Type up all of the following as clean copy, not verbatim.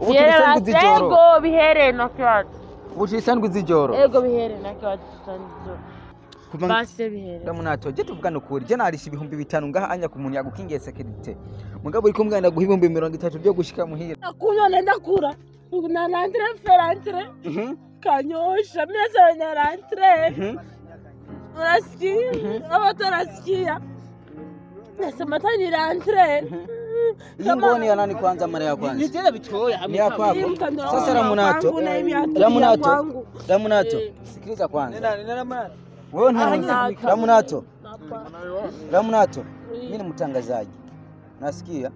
ukiri z'ijoro ego bihere na kibazo ukiri sandwi z'ijoro ego bihere na kibazo base bihere Ramunato je tuvugana ukuri je narisha 5,000 ngaha anya ku muntu yagukingiye security mugabo uri kumwe ndaguha 30,000 byo gushika muhira nakunywa ndakura na rentre ferantre kanyosha meza na rentre unasikia abatarasikia nasema tani rentre Ngoni ya nani kwanza mara ya kwanza? Nitela bitoya ni ya kwako. Sasa Ramunato. Sikiliza kwanza. Wewe nani? Ramunato. Mimi ni mtangazaji. Nasikia.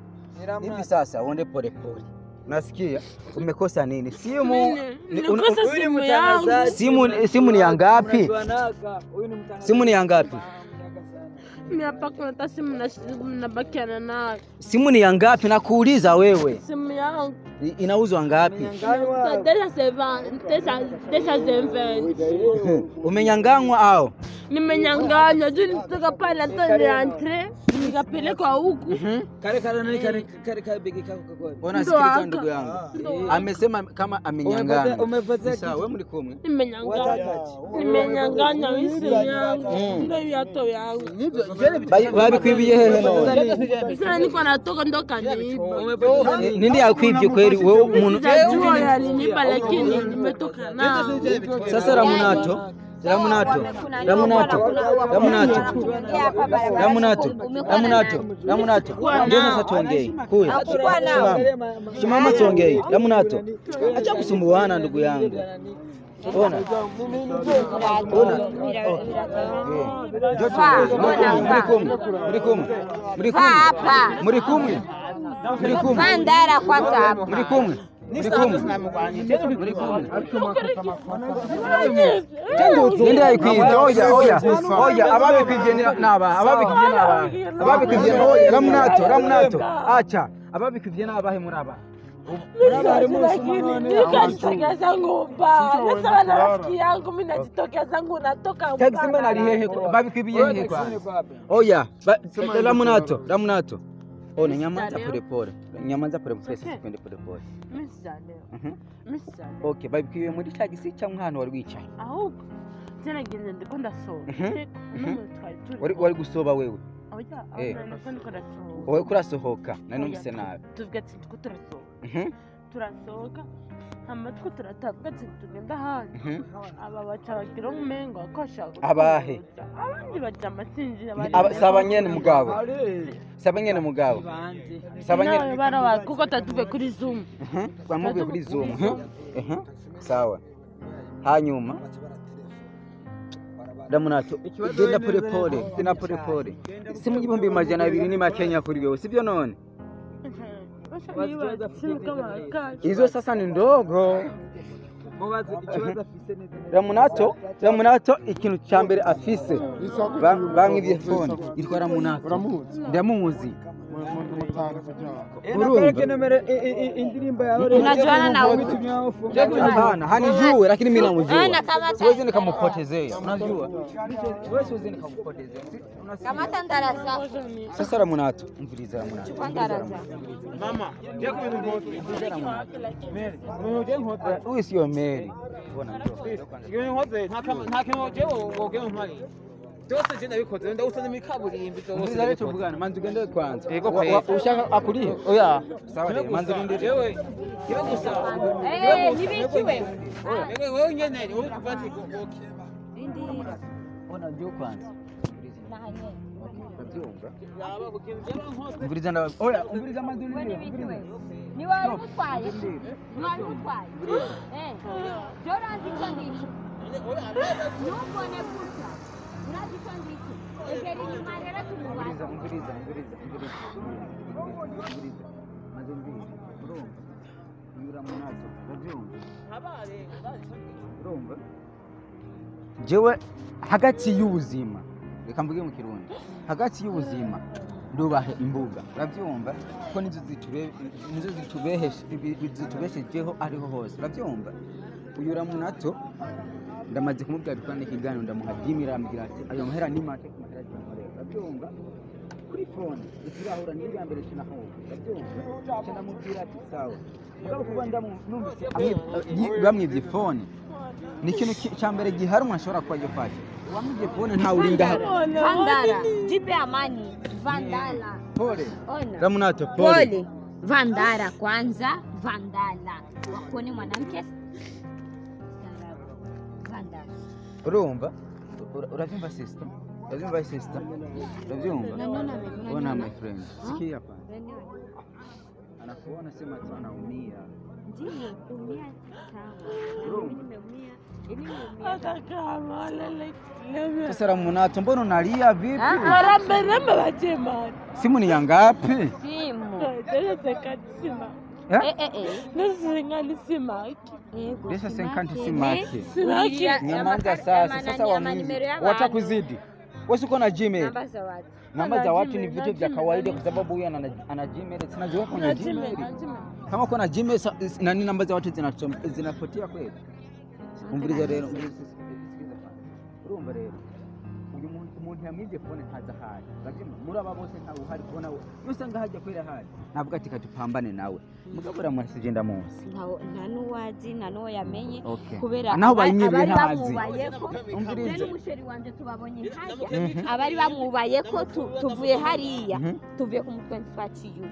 Hivi sasa uende pole pole. Nasikia umekosa nini? Simu ni ya ngapi? Simu ni ya ngapi? Mimi hapa kuna tasimu nabakiana nayo. Simu ni ya ngapi nakuuliza wewe? Simu yangu inauzwa ngapi? Umenyanganywa au? Nimenyanganywa juu nitoka pale ndani ya entre nikapelekwa huku. Kare begi kako kwa. Ona sikiliza ndugu yangu. Amesema kama amenyanganywa. Sasa wewe mlikomwe? Nimenyanganywa wisi yangu. Ndio yato yangu. Babikwibiye hehe no? Sasa niko natoka ndoka niiba. Nindi yakwibye kweli wewe umuntu? Sijajua yalinipa lakini nimetoka nao. Sasa Ramunato. Ndio sasa tuongee. Kuya. Simama tuongee. Ramunato. Acha kusumbuana ndugu yangu. Ona. Murikumwe. Mandara kwanza hapo. Murikumwe. Nenda ikwije oya ababikwije naba ababikwije Ramunato acha ababikwije nabahe muraba nikajitokeza ngumba nasema na rafiki yangu mimi najitokeza zangu natoka taxi man ali hehe babikwibiye hehe kwa oya Ramunato ona nyamanza pole pesa sipende pole. Okay, babikwibiye muri taxi cyangwa hano wari wicaye ahubwo tena gende ndiko ndasoba wari gusoba wewe oya ndiko ndasoba wowe kurasohoka nani umse nabi tuvuga ati tuko turasohoka amatwi turatavuga ati tugenda hanze aba baca bagira umengo akashaka abahe abandi baca amasinzi sabanyene mugabo bara kuko tatuve kuri Zoom bamuvuye kuri Zoom sawa hanyuma Ramunato genda pole simu 2,200 ni makenya kuri wewe sivyo none hizo sasa ni ndogo Ramunato ikintu cyambere afise bangivye phone yitwa Ramunato ndamuzi indirimba yawe unajuana na hapana hanijue lakini mimi namjua siwezi nikamupotezea unajua wewe siwezi nikamupotezea kamata ndarasa sasa Ramunato mviliza Ramunato mama ndio huyu sio Mary mbona Dose je nabikoze ndawusana muri kaburimbi dose rero tuvugana manzi ugende kwanza ushaka akuriye oya sawa manzi rindire yewe kiba gusa nibikiwe wewe nyene ni ukuvati gogoke indira ona ndio kwanza yaba bukinje bankose mviriza na oya umviriza manzi rindire ni wari mutwaye Joranzi chandicho nubone kusa urazi chandicho egeri nyumarera tumubaza mviriza manzi rindire Ramunato ndabyumva urumva jewe hagati y'ubuzima reka mvuge mu kirundi hagati y'ubuzima ndubahe imbuga urabyumva ko nizo zitubeshejeho ariho hose urabyumva uyu Ramunato ndamaze kumubwira dukane kiganiro ndamuha by'imirambira ati ayo mahera ni make kumahera y'amahera urabyumva kuri phone ikirahura ni mbere cyanaho urabyumva cyana mubwira ati sawa mugabo kuba ndamwumvise bamwibye phone ni ikintu cyambere gihari umuntu ashobora kuba yofashe wamwibye phone nta urinda Vandala jipe amani Vandala pole ona Ramunato pole Vandala kwanza Vandala wakone mwanamke Vandala urumva uravyumva sister uravyumva sister uravyumva ona my friend sikia hapa anakuona sema tu anaumia ndiyo umia sawa nimeumia sasa Ramunato mbona unalia vipi Rambe bajemani. simu ni yangapi simu Nisingani simaki. Desa senkanti simaki Simaki. Nyamanza sasa watakuzidi wewe uko na Gmail namba za watu ni vitu vya kawaida kwa sababu huyu ana Gmail tunaziweka kwenye Gmail kama uko na Gmail nani namba za watu zinapotea kweli umviriza rero urumva rero uyu muntu yamwibye phone haza haje lakini muraba bose nta uhari kubona yose ngahajya kwera haje navuga ati katupambane nawe mugabo ramwasije ndamuzi nta nuwazi nta nuwo yamenye Okay. kubera Naho banyibye ntazi. umviriza umusheri wanje tubabonye hajya abari bamwubaye ko tuvuye hariya tuvuye ku mutwe twaciye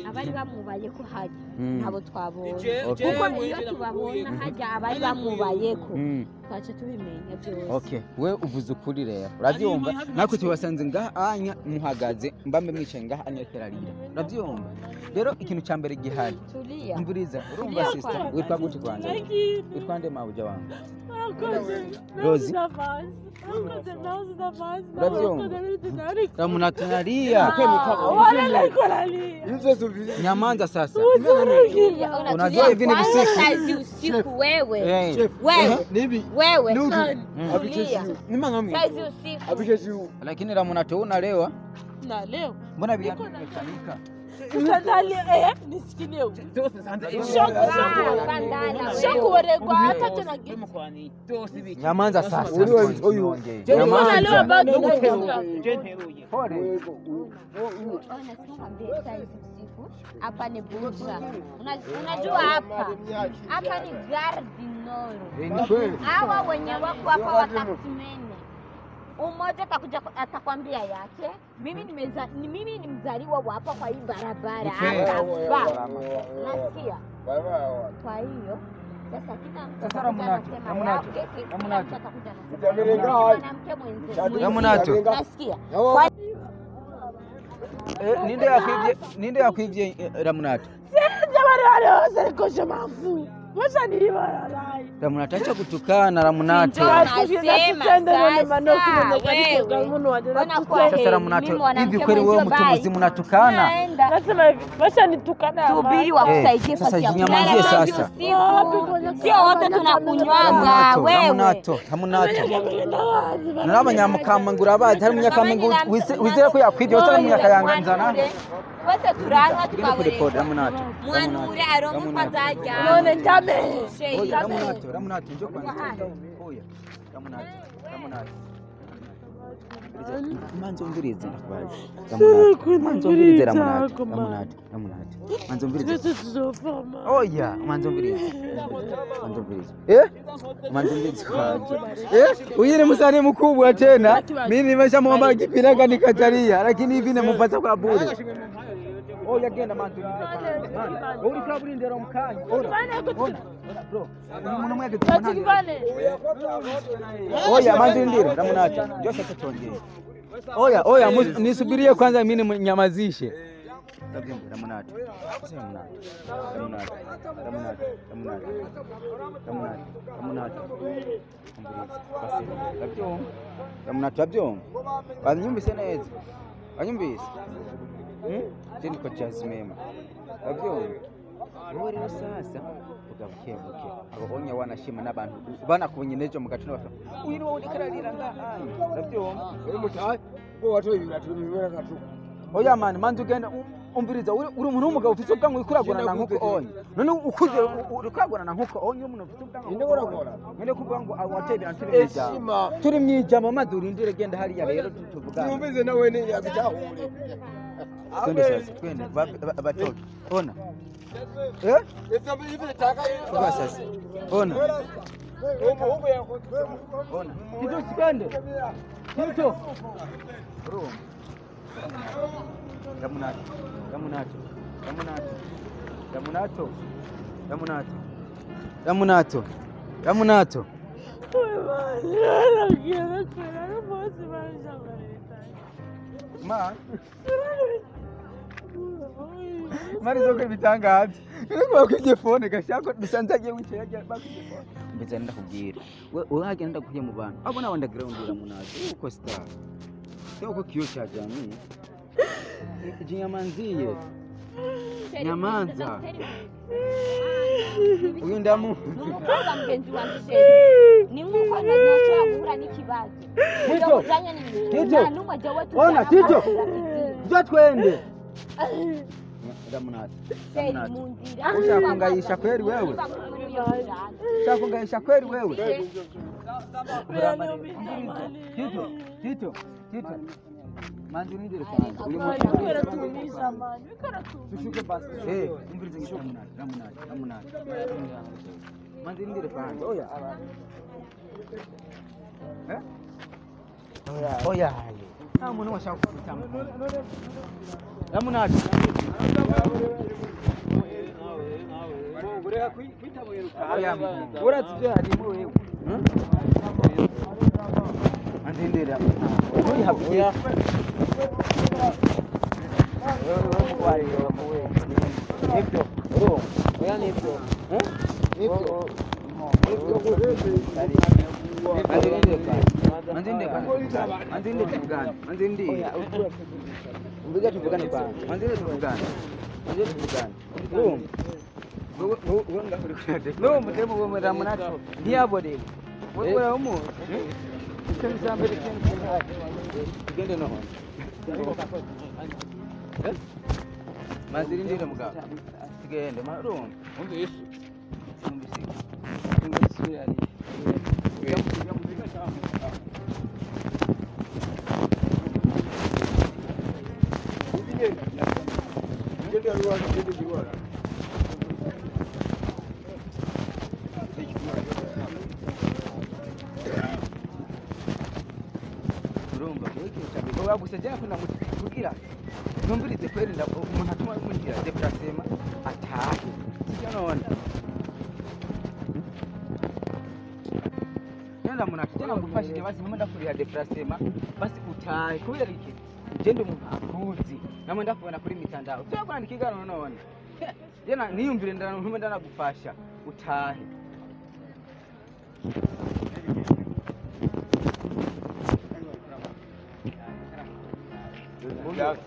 abari bamwubaye ko hajya nabo twabonye kuko iyo tubabona hajya abari bamwubaye ko twaje tubimenya byose okay we uvuze ukuri rero urabyumva nako tubasanze ngaha anya muhagaze mbambe mwicaye ngaha anya kerarira urabyumva rero ikintu cyambere gihari tulia umviriza urumva sister witwa gute kwanza witwa nde mabuja wangu Rozi Ramunato nalia Nyamanza sasa unajua hivi ni usiku wewe lakini Ramunato unalewa Na leo. mbona viatu vimechanika Sandali nisikile. Shoku waregwa hata tena kitu. Nyamanza sasa Huyu. Nyamanza bado pole hapa ni Buja. Unajua hapa ni Gardinoro. ni kweli Hawa wenye wako hapa watakusimene. Umoja atakwambia yake. Mimi ni mzaliwa wa hapa kwa hii barabara hapa. Nasikia. Kwa hiyo sasa kila mtu Ramunato nasikia. ninde yakwivye Ramunato Ramunato acha kutukana Ramunato sasa Ramunato hivi kweli wewe mtu mzima unatukana subiri wakusaidie sasa jinyamazie sasa sio wote tunakunywaga wewe Ramunato naba nyamukamangura abazi hari munyakamangura wizere ko yakwivye utari munyakayanganzana bose turanwa tukabure Ramunato mwanure aronka kwazajya none njame Ramunato njoo kwanza oya Ramunato manzo umvirize ndakubaza manzo umvirize Ramunato manzo umvirize oya manzo umvirize manzo umvirize uyine musani mkubwa tena mimi nimeshamwomba kipinaga nikacharia lakini hivi nimempata kwa bure oya genda manzo umvirize uri kaburi ndero mkanya ona bro umuntu mwege tumanane oya manzo ndiro Ramunato njoo sasa tuongee oya nisubirie kwanza mimi ninyamazishe Ramunato Ramunato banyumvise neza banyumvise tindi ko Jasmine abyumva wowe rero sasa ugabukebuke ababonye wanashima n'abantu banakubonye nejo mu gaciro bafite uyu niwe udikararira ngaha ndabyumva uri muti bo watoye ibiratu katu oya man manzi ugenda umviriza uri umuntu w'umugabo ufite ubwanwa wikuragurana nkuko onye none ukuze urikagurana nkuko onye umuntu ufite ubwanwa inde uragora nende kuvuga ngo awatebe antebe turi mwijama maduri ndire genda hariya rero tuvuga numvize nawe ne yabitahure twende sasa twende batoke ona Kwa sasa. Ona. Ona. Kitu sikande. Kitu. Bro. Damunato. Damunato. Damunato. Damunato. Damunato. Damunato. Damunato. Ma. Mari zoke bitangaje. Niko kuje phone gashako dusanzaje wicaye bakuje phone. Mbeza nda kubwira. We hagenda kuje mu bantu. Abo na underground iramunaje. Uko star. Uko kiyo cha jamii. Jinyamanziye. Nyamanza. Uyu ndamu. Numukobwa mugenzi wanjye sheri. Ni nkuko ntazashobora guhura n'ikibazo. Tito. Tito. Numwe jewe Ona Tito. Njo twende. Damunato. Sheri mu nzira. Ushakungayisha kweli wewe? Ushakungayisha kweli wewe? Tito. Tito. Tito. Manzi nidire kwanza. Tumisha mani. Tushuke basi. Umvirize ngisho Damunato. Manzi nidire kwanza. Oya. Oya. Nta muntu washaka kufitamo. Damunato. Ngureka kwitabuyeruka. Oya. Uratije harimo wewe. Manzi nidire. Oya habiya. Nibyo. Oya nibyo. Nibyo. Manzindi. Mbiga tuvugane kwanza. Manzindi tuvugane. Wewe ngafuri kwade. No mutemo wewe Damunato. Ndiyabo de. Wewe umu. Isenza mbere kenshi. Tugende no. Manzindi ndire mugabo. Tugende marumva. Umbe Yesu. Wagusajana kuna kugira numvirize kweli umuntu atuma kugira deprasema atahe sijanaona yenda munakijana ngufashije basi mumenda kurira deprasema basi utahe kubera iki gende umuntu akuzi namwe ndakubona kuri mitandao tuyakora ndikigana none yena niyumvire ndana ntume ndanagufasha utahe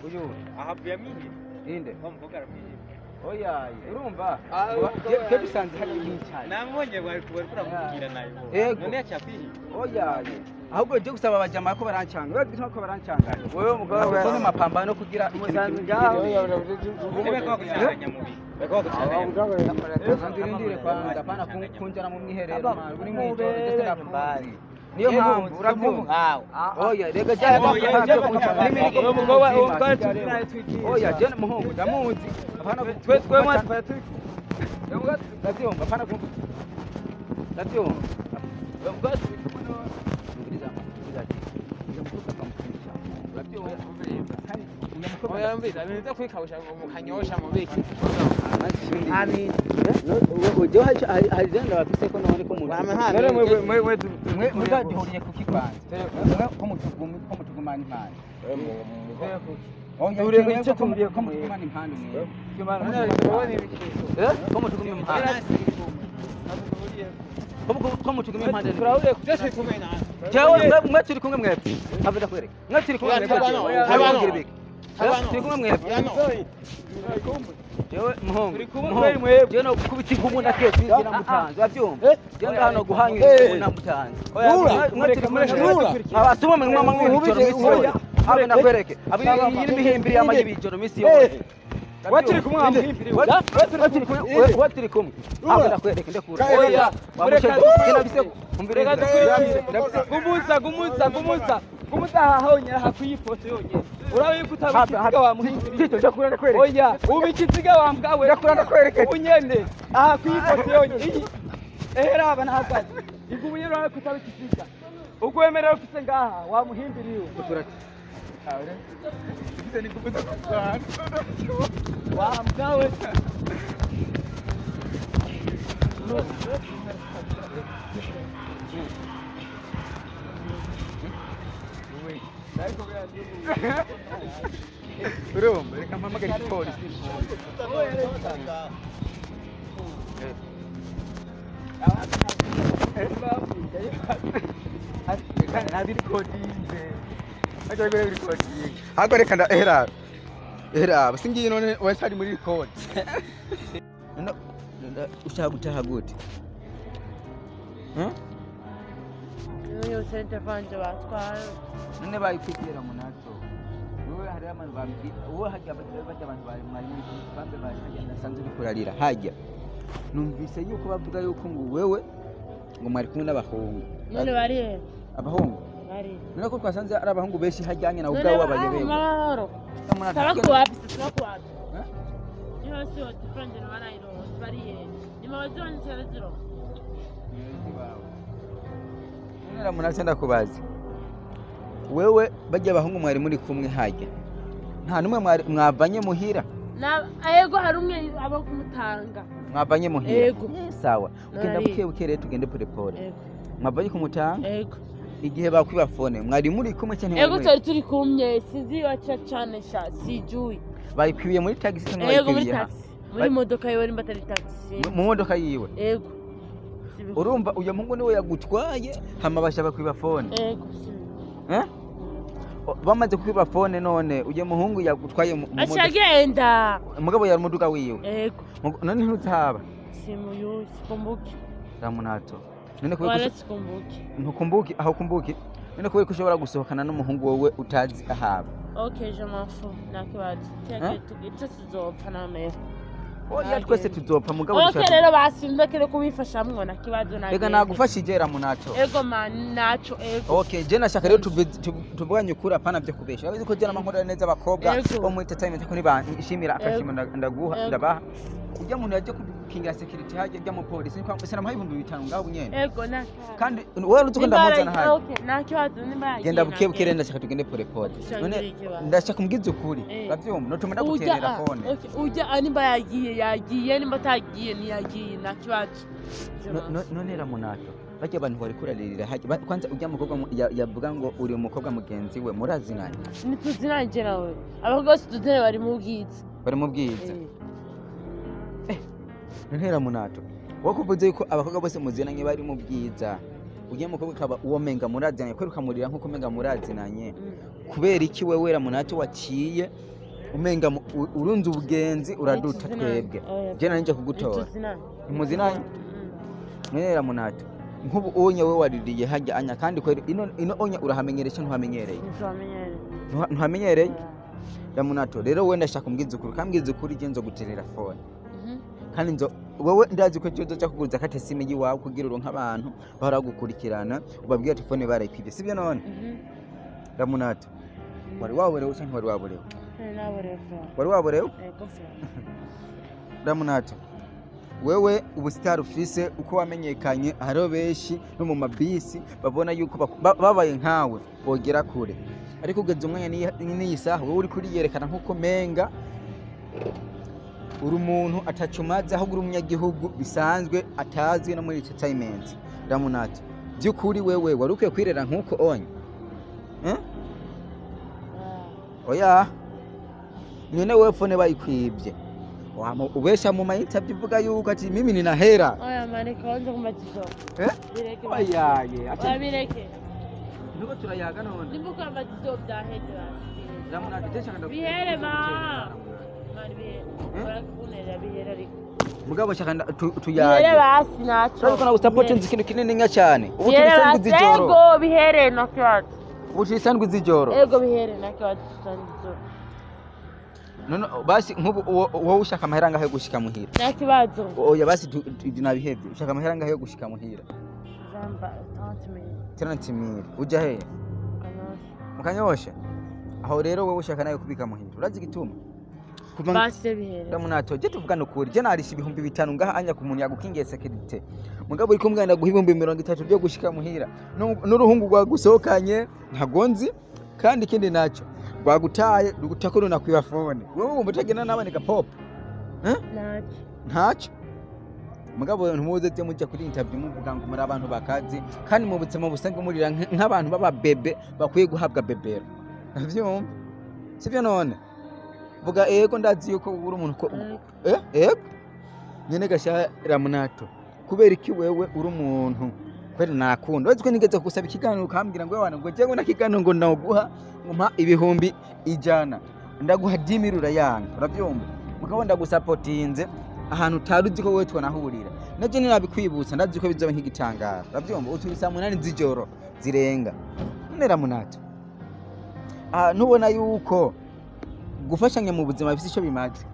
uyu ahabya mimi inde bamvuga mimi oya urumva ke bisanze hari cyane namonye bari kuramubwira nayo none yacapihi oya ahubwo je gusaba abajama ko barancanga wewe gitwa ko barancanga wewe mugabo wewe no mapambano kugira ikintu ngaho beko kucyanya mubi beko kucyanya ndire kwanza pana kunjana mu mwiherero uri mu ijoro ndetse napambari niyo mpamvu urabyumva oya rega cyane oya je muhungu ndamuzi apana twe mwati fayaturi yabwa ndabyumva apana ku ndabyumva yabwa oya mbita nita kwikawusha mu kanyosha mu biki ani ujo hajenda bafise ko none ko muntu mwe mudahuriye ku kikwanza ko mutugumana impande oya ure icyo tumbiye ko mutugumana impande mwe ko mutugumana impande ko mutugumana impande turahure kutese kumena jewe mwe turi kumwe mwebwe abida kwereka mwe turi kumwe mwebwe turi kumwe mwebwe jewe muhungu jewe no kubita inkumu na kesi zina mutanze wabyumva jewe hano guhangira inkumu na mutanze mwatiri kumureshura abasuma mwe mama mwibicoro misi yoya abe nakwereke abi yiri mihimbiri y'amaji bicoro misi yoya watiri kumwe amwimbiri watiri kumwe abe nakwereke ndekura oya wamushaka kina bise kumbire gumuza haho nyara hakuyifoto yonyene Urabe kutabikiziga wa muhindiri. Tito ndakurana kwereka. Oya, ubikiziga wa mbwawe. Ndakurana kwereka. Unyene. Aha kwifoto yonye. Raba nahagaze. Igubuye urabe kutabikiziga. Ugwemerera ufise ngaha wa muhindiriwe. Turati. Aure. Ufise nikubuza kwa. Wa mbwawe. Urumva reka mpamagare polisi. Hago reka nda era singiye none wasari muri record. No ushaka gutaha gute? Yo sente vanje batwara. None bayikwigera munato. Wowe hari abantu bambye, wowe hajya abantu bari mwari bambe bari hajya nasanze bikurarira hajya. Numvise yuko bavuga yuko ngo wewe ngo mwari kumwe n'abahungu. None bari he? Abahungu. Bari. None ko twasanze ari abahungu benshi hajyanye na ubwawe wabayebewe. Mahoro. Tabakuwapi tabakuwapi. Niho si wote franje n'abarairo bari he. Nyuma wazonye cyaziro. Nera munasenda kubaza. Wewe bajya abahungu mwari muri kumwe hajya. Nta numwe mwavanye muhira. Na ayego hari umwe abo kumutanga. Mwavanye muhira. Yego. Sawa. Ugenda buke tugende pole. Yego. Mwavanye kumutanga? Yego. Igihe bakwiba phone mwari muri kumwe cyane. Yego turi kumye sizi wacha cyane sha sijui. Bayikwiye muri taxi cyangwa Yego muri taxi. Muri modoka yiwe nimba atari taxi. Mu modoka yiwe. Yego. Urumva uyo mungu niwe yagutwaye hama bashaka kwiba phone. Yego. Bamaze kwiba phone none uje muhungu yagutwaye mu modoka. Ashagenda. Umugabo yari muduga wiwe. Yego. None ntutaba. Simuyu sikumbuki. Ramunato. None ko wala sikumbuki. Ntukumbuki aho kumbuki. None ko ushobora gusohokana n'umuhungu wowe utazi ahaba. Okay, je m'en fous. Nakibaza. Teke tuzopfa name. Oya twese tuzopfa mugabo. Okay rero basimbekere kubifashamwe nakibazo nagiye. Ega nagufashije Ramunato. Ego man nacho ego. Okay, je nashaka rero tuvuganye ukuri apana byo kubesha. Abizi ko je namankorera neza abakobwa bo mu entertainment ko nibashimira akashimo ndaguha ndabaha. Ujya muntu yaje kukingira security haje ujya mu police kwa sena mahi 5,000 ngaho nyene. Ego na. Kandi wewe urutuko ndamuzana haje. Okay, nakibazo nimba. Genda bukebukere ndashaka tugende pole. None ndashaka kumgiza ukuri. Bavyumva no tumenda guterera phone. Okay, ujya nimba yagiye nimba tagiye niyagiye nakibazo. None Ramunato. Bajya abantu bari kurarira haje kwanza ujya mukobwa yavuga ngo uri umukobwa mugenzi we murazinanye. Nituzinanye nawe. Abagabo tudere bari mu bwiza. Bari mu bwiza. None Ramunato. Wakuvuze yuko abakobwa bose muzinanye bari mu bwiza. Ugiye mukobwa kaba uwo menga murazinanye kweruka murira nkuko menga murazinanye. Kubera iki wewe Ramunato waciye umenga urunze ubugenzi uraduta twebwe. Je nanje kugutora. Muzinanye. None Ramunato. Nkubu onye we waririye hajya anya kandi kweri ino onya urahamenyeresha ntuhamenyereye. Ntuhamenyereye. Ramunato rero wenda shaka kumbwiza ukuri kambwiza ukuri je nzo guterera phone. Kandi nzo wowe ndazi ko cyo kuguza kate sime yiwawe kugira uronka abantu bahora gukurikirana ubabwiye ati phone barayipivye sibyo none. Ramunato wari waborewe cyangwa wari waborewe? Wari waborewe? Ramunato wewe ubustar ufise uko wamenyekanye haro beshi no mu mabisi babona yuko babaye nkawe bogera kure ariko ugeze umwanya ni isaha wowe uri kuri yerekana nkuko menga uri umuntu atacumaze aho uri umunyagihugu bisanzwe atazwi no muri entertainment. Ramunato byukuri wewe wari ukwiye kwirera nkuko onye oya nyene wewe phone bayikwibye ubesha mu mayita bivuga yuko ati mimi nina hera. Oya mane kaanza kumatizo. Bireke. Oya ye. Acha bireke. Nuko turayaga none. Nimbuka amatizo bya hera. Ramunato tesha kanda. Bihere ma. Mari bihere. Barakunera bihere ariko. Mugabo shaka tuyaje. Bihere basi nacho. Ariko na support nzikino kinini nya cyane. Ubu turisanzwe zijoro. Ego bihere nakiwaje. Ubu turisanzwe zijoro. Ego bihere nakiwaje turisanzwe. None basi nkubu wowe ushaka amahera ngaho yo gushika muhira. Nakibazo. Oya basi nabihebye. Ushaka amahera ngaho yo gushika muhira. Zamba 30,000. Uja he? Mukanyosha. aho rero wowe ushaka nawe kubika muhira urazi igituma kuva base bihere Ramunato je tuvugana ukuri je narisha ibihumbi 5 ngaha anya ku muntu yagukingiye security mugabo uri kumwana guha ibihumbi 30 byo gushika muhira n'uruhungu rwa gusohokanye ntagonzi kandi ikindi naco rwagutaye rugutako runakwiba phone wowe wumva utagena naboneka pop ntaco mugabo ntumuze je mujya kuri interview muvuga ngo muri abantu bakazi kandi mu buzima busanzwe murira nk'abantu baba bebe bakwiye guhabwa bebero navyo sivyo none vuga ego ndazi yuko uri umuntu ko ego nyene gasha Ramunato kubera iki wewe uri umuntu kweri nakunda wazi ko nigeze kusaba ikiganiro ukambwira ngo wana ngo jengo nakiganiro ngo naguha ngumpa ibihumbi 100 ndaguha 10 urayanga uravyumva mugabo ndagusapotinze ahantu utaruzi ko wewe twanahurira naje ninabikwibutsa ndazi ko bizoba nk'igitangara uravyumva utubisa 8 z'ijoro zirenga none Ramunato nubona yuko gufashanya mu buzima bifite ico bimaze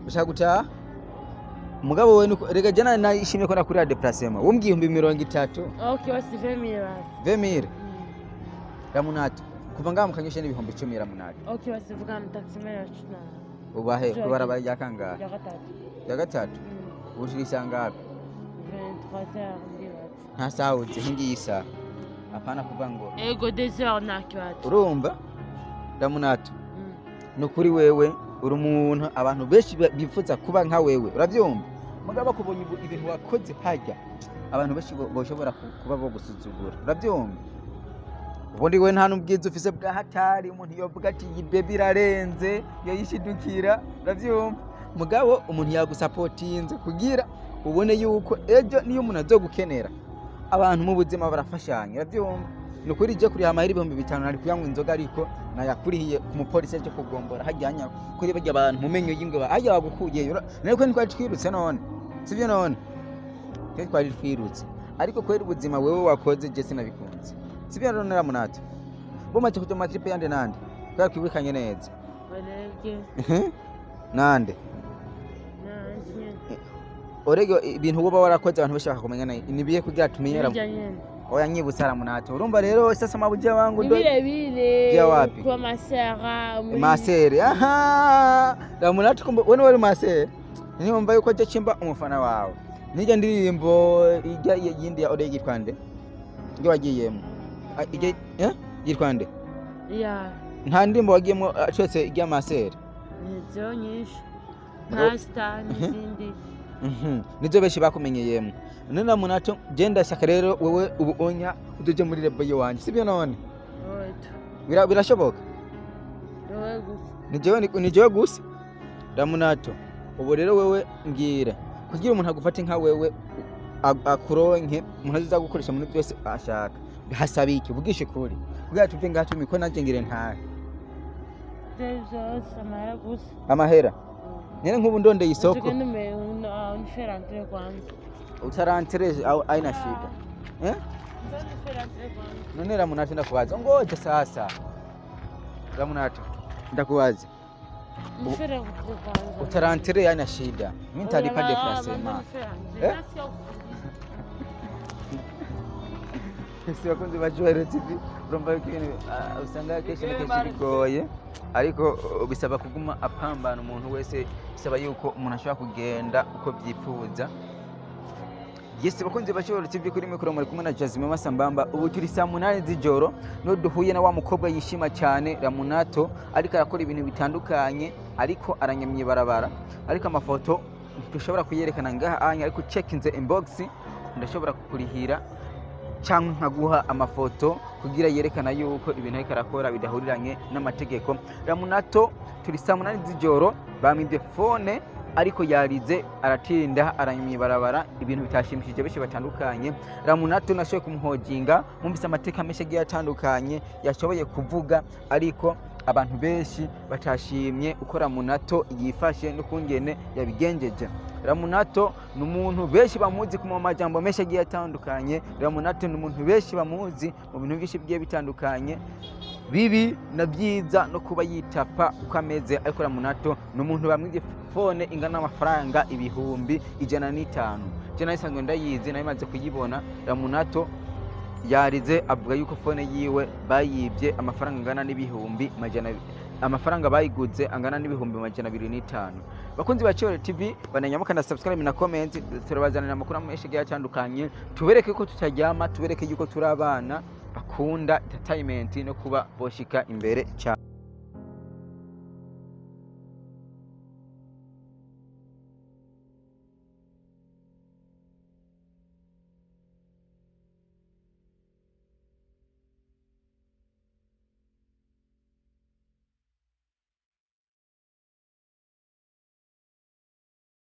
ushaka gutaha mugabo we rega jana nashimye ko nakuri déplacement wombwiye 30 okay wasi 20 Ramunato kuva ngaha mukanyoshe n'ibihumbi 10 Ramunato okay wasi vuga mtaxime yacu ubahe kubara bari yakangara ya gatatu ushirisa ngapi 23h nta sawuzi ngiyisa apana kuva ngo ego 2h nakiwacu urumva Ramunato nukuri wewe uri umuntu abantu benshi bifuza kuba nka wewe uravyumva mugabo kubonye ibintu wakoze hajya abantu benshi boshobora kuba bo gusuzugura uravyumva ubundi we nta n'ubwiza ufise bwa hatari umuntu yovuga ati iyi baby irarenze yo yishidukira uravyumva mugabo umuntu yagusapotinze kugira ubone yuko ejo niyo umuntu azogukenera abantu mu buzima barafashanya uravyumva nukuri je kuri amahiri 500 nari kuyanywa inzoga ariko nayakurihiye ku mupolisi cyo kugombora hajyanya kuri bajya abantu mumenyo y'ingwe hajya bagukuye niko twari twirutse none sivyo none twari twirutse ariko kwera ubuzima wewe wakoze je sinabikunze sivyo none Ramunato bo mace kujo matripe yande nande kwa kwibikanye neza nande orego ibintu woba warakoze abantu bashaka kumenya nibiye kugira tumenyera oya nyibutsa Ramunato urumva rero sasa mabuje wangu ndo bile wapi kwa masera aha Ramunato kumbe wewe wari masera niyo yuko je chimba umufana wawe nijya ndirimbo ijya yindi ya oregi kwande ngi wagiyemo ije yitwande ya nta ndimbo wagiyemo cyose ijya masera nizo nyinshi nasta n'izindi nizo beshi bakumenyeyemo none Ramunato genda shaka rero wewe ubu onya uduje muri rebe wanje sibyo none birashoboka nijewe gusa Ramunato ubu rero wewe ngira kugira umuntu agufate nka wewe akuronke umuntu aziza gukoresha mu byose ashaka hasaba iki vugishe kuri kugira tuve ngaho tumiko nanje ngire ntahe amahera nene nk'ubu ndondeye isoko utarantere au aina shida none Ramunato ndakubaza ngoje sasa Ramunato ndakubaza utarantere aina shida mimi nitalipa déplacement sio kunzi bajwere TV urumva yuko usanga kesho bigoye ariko bisaba kuguma apambana umuntu wese bisaba yuko umuntu ashobora kugenda uko byifuza Yesi bakunze bashobora TV kuri mikoro muri kumwe na Jasmine Masambamba ubu turi saa 8 z'ijoro no duhuye na wa mukobwa yishima cyane Ramunato ariko arakora ibintu bitandukanye ariko aranyamye barabara ariko amafoto dushobora kuyerekana ngaha anya ariko checkinze inbox ndashobora kukurihira cyangwa nkaguha amafoto kugira yerekana yuko ibintu ariko arakora bidahuriranye n'amategeko Ramunato turi saa 8 z'ijoro bamibye phone ariko yarize aratinda aranyimye barabara ibintu bitashimishije beshi batandukanye Ramunato nashoye kumuhojinga mumbise amateka meshe giye atandukanye yashoboye kuvuga ariko abantu beshi batashimye uko Ramunato yifashe no kungene yabigenjeje Ramunato numuntu beshi bamuzi kuma majambo meshe giye atandukanye Ramunato numuntu beshi bamuzi mu bintu byinshi bigiye bitandukanye bibi na byiza no kuba yitapa uko ameze ariko Ramunato numuntu bamwije phone ingana amafaranga ibihumbi 105 je nayisanzwe ndayizi nayimaze kuyibona Ramunato yarize avuga yuko fone yiwe bayibye amafaranga angana n'ibihumbi amafaranga bayiguze angana n'ibihumbi 205. Bakunzi ba Cyore TV bananyamaka na subscribe na comment, turabazanira amakuru menshi cyatandukanye, tubereke ko tutaryama, tubereke yuko turi abana bakunda entertainment no kuba boshika imbere cyane.